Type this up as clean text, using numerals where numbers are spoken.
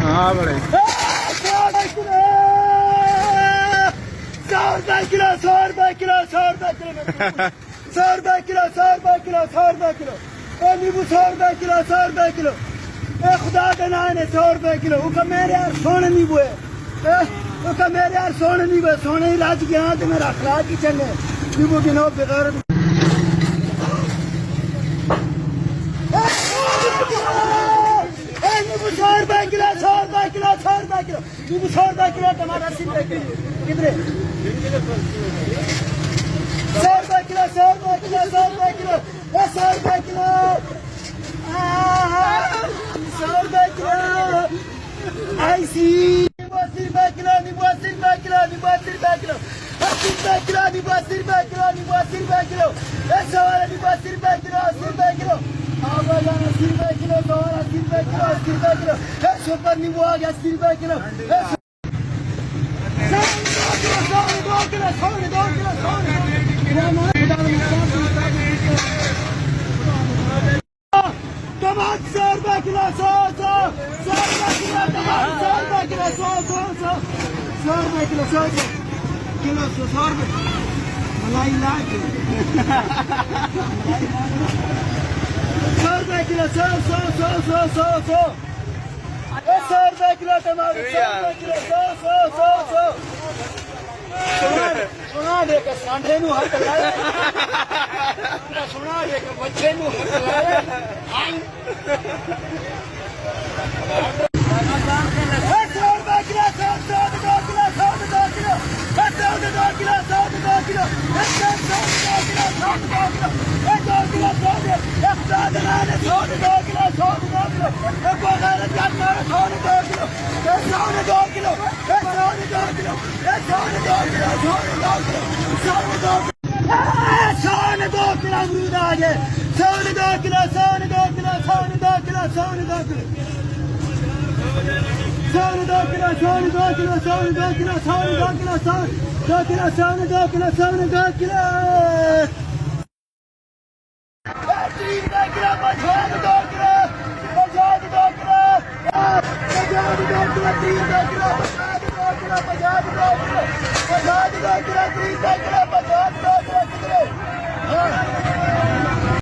हाँ बड़े 100 kilo 100 kilo 100 kilo 100 kilo 100 kilo 100 kilo नींबू 100 किलो 100 किलो खुदा के नाम ने 100 किलो उसका मेरे यार सोने नींबू है उसका मेरे यार सोने नींबू है सोने ही राज गया तो मेरा अखलाक ही चले नींबू की नो बेगार नींबू 100 किलो 100 किलो 100 किलो नींबू 100 किलो टमाटर 80 किलो कितने 100 kilo 100 kilo 100 kilo 100 kilo 100 kilo I see नींबू 80 किलो नींबू 80 किलो नींबू 80 किलो 80 किलो नींबू 80 किलो नींबू 80 किलो ऐसा वाला नींबू 80 किलो 80 किलो आवाज़ 80 किलो 80 किलो 80 किलो सुपर नींबू आ गया 80 किलो 100 किलो 100 किलो टमाटर 100 किलो 100 किलो टमाटर 100 किलो 100 किलो 100 मलाई लाके 100 किलो 100 किलो टमाटर 100 किलो 100 सुना दे के सांढे नु हक लाए सुना दे के बच्चे नु हक लाए 50 किलो